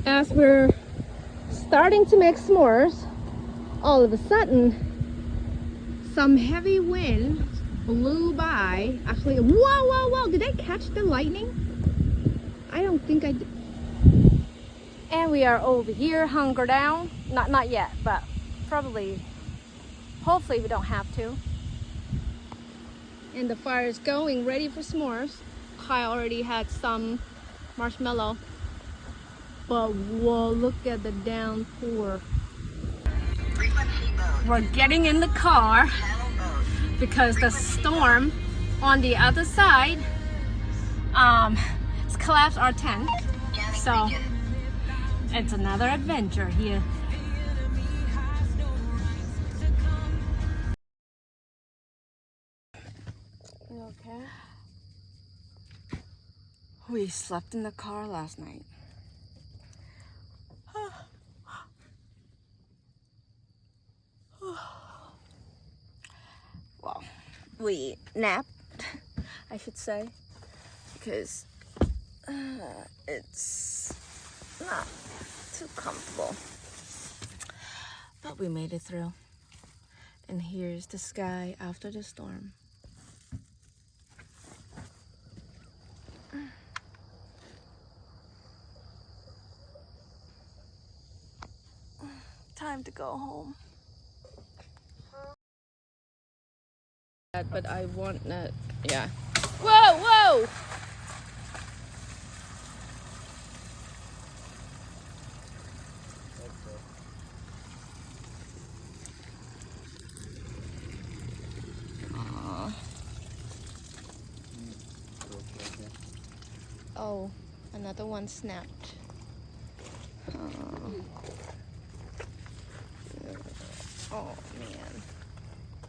As we're starting to make s'mores, all of a sudden, some heavy wind blew by. Actually, whoa! Did I catch the lightning? I don't think I did. And we are over here, hunker down. Not yet, but probably, hopefully we don't have to. And the fire is going, ready for s'mores. Kyle already had some marshmallow. But whoa, look at the downpour. We're getting in the car because the storm on the other side it's collapsed our tent. So it's another adventure here. You okay? We slept in the car last night. Well, we napped, I should say, because it's not too comfortable. But we made it through. And here's the sky after the storm. Time to go home. But I want that. Yeah. Whoa! Oh, another one snapped. Oh man.